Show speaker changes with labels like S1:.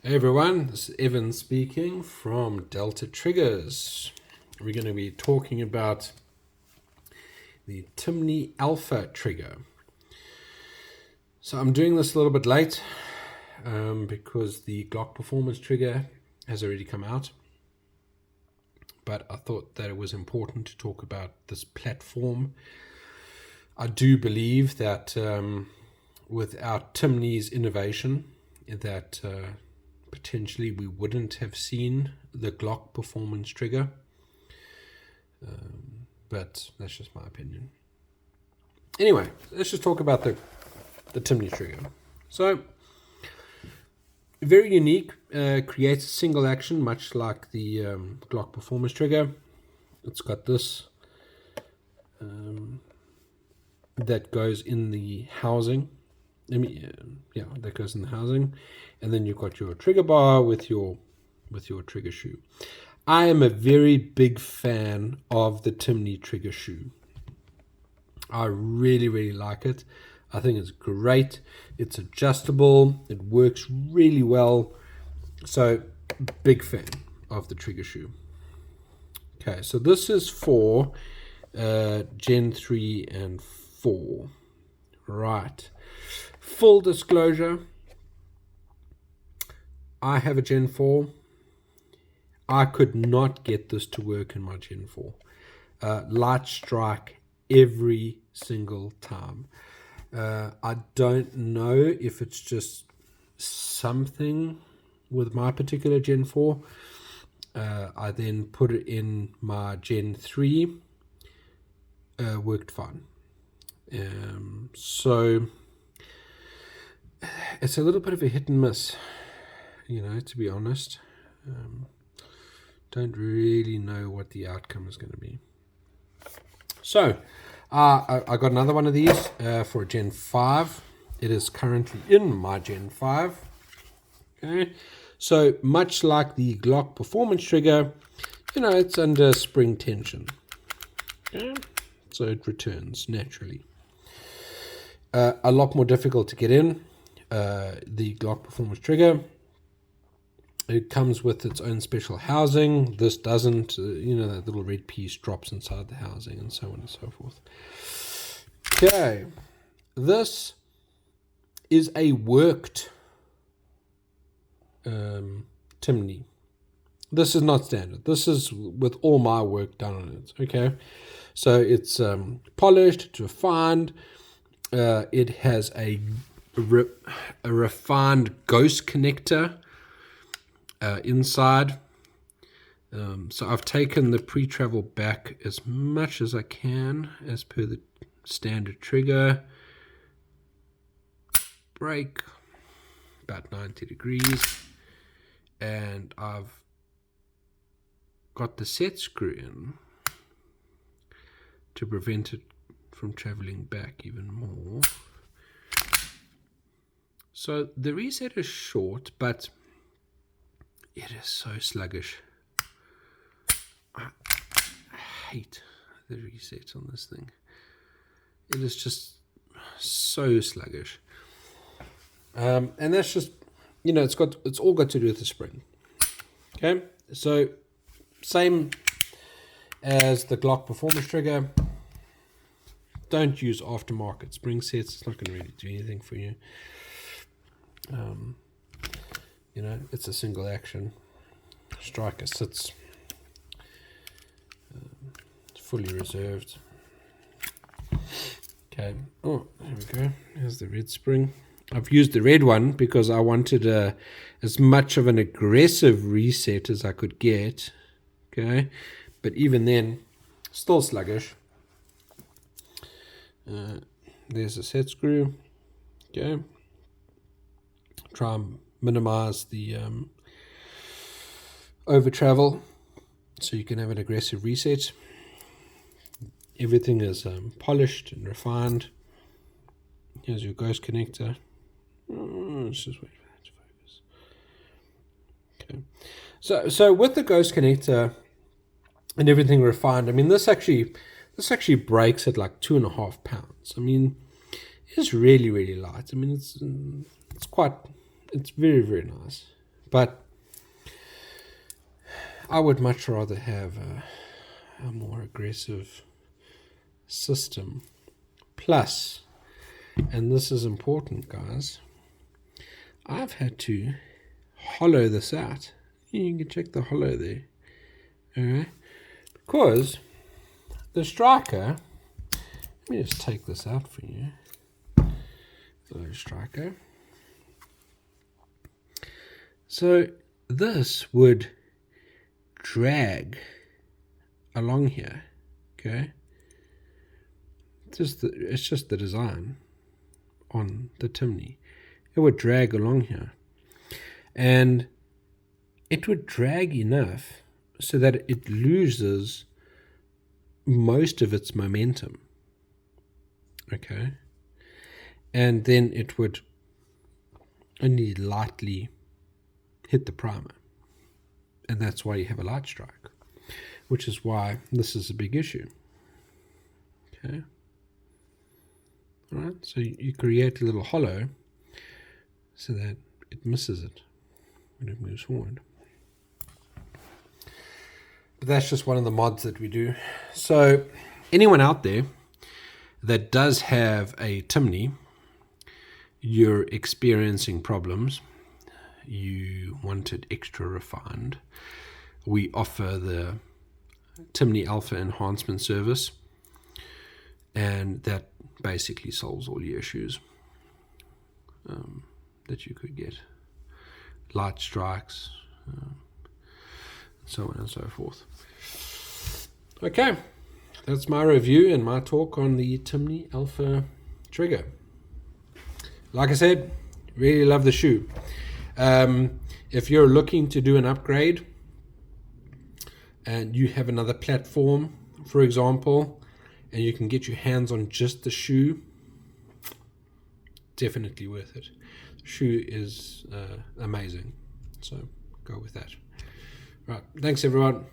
S1: Hey everyone, this is Evan speaking from Delta Triggers. We're going to be talking about the Timney Alpha trigger. So I'm doing this a little bit late because the Glock performance trigger has already come out. But I thought that it was important to talk about this platform. I do believe that without Timney's innovation, that potentially we wouldn't have seen the Glock performance trigger. But that's just my opinion. Anyway, let's just talk about the Timney trigger. So, very unique, creates a single action, much like the Glock performance trigger. It's got this that goes in the housing. That goes in the housing, and then you've got your trigger bar with your trigger shoe. I am a very big fan of the Timney trigger shoe. I really like it. I think it's great. It's adjustable. It works really well. So, big fan of the trigger shoe. Okay, so this is for Gen 3 and 4. Right. Full disclosure, I have a Gen 4. I could not get this to work in my Gen 4. Light strike every single time. I don't know if it's just something with my particular Gen 4. I then put it in my Gen 3. Worked fine. So it's a little bit of a hit and miss, to be honest. Don't really know what the outcome is going to be. So I got another one of these for a Gen 5. It is currently in my Gen 5. Okay, so much like the Glock performance trigger, it's under spring tension. Okay, so it returns naturally. A lot more difficult to get in. The Glock performance trigger, it comes with its own special housing. This doesn't. That little red piece drops inside the housing, and so on and so forth. Okay, this is a worked Timney. This is not standard. This is with all my work done on it. Okay, so it's polished, it's refined. It has a refined ghost connector inside. So I've taken the pre-travel back as much as I can as per the standard trigger. Break about 90 degrees, and I've got the set screw in to prevent it from traveling back even more. So the reset is short, but it is so sluggish. I hate the reset on this thing. It is just so sluggish. And that's just, it's all got to do with the spring. Okay, so same as the Glock performance trigger. Don't use aftermarket spring sets. It's not going to really do anything for you. It's a single action. Striker sits fully reserved. Okay. Oh, there we go. Here's the red spring. I've used the red one because I wanted as much of an aggressive reset as I could get. Okay. But even then, still sluggish. There's a set screw. Okay. Try and minimize the over travel so you can have an aggressive reset. Everything is polished and refined. Here's your ghost connector. Let's just wait for that to focus. Okay. So with the ghost connector and everything refined, I mean, this actually breaks at like 2.5 pounds. I mean, it's really light. I mean, it's very nice. But I would much rather have a more aggressive system. Plus, and this is important, guys, I've had to hollow this out. You can check the hollow there. Alright? Because the striker, let me just take this out for you. Hello, striker. So this would drag along here, okay? It's just the design on the Timney. It would drag along here, and it would drag enough so that it loses most of its momentum, okay? And then it would only lightly hit the primer, and that's why you have a light strike, which is why this is a big issue. Okay. All right. So you create a little hollow so that it misses it when it moves forward. But that's just one of the mods that we do. So anyone out there that does have a Timney, you're experiencing problems, you want it extra refined, we offer the Timney Alpha Enhancement Service, and that basically solves all your issues that you could get. Light strikes, so on and so forth. Okay, that's my review and my talk on the Timney Alpha trigger. Like I said, really love the shoe. If you're looking to do an upgrade and you have another platform, for example, and you can get your hands on just the shoe, definitely worth it. The shoe is amazing, so go with that. Right, thanks everyone.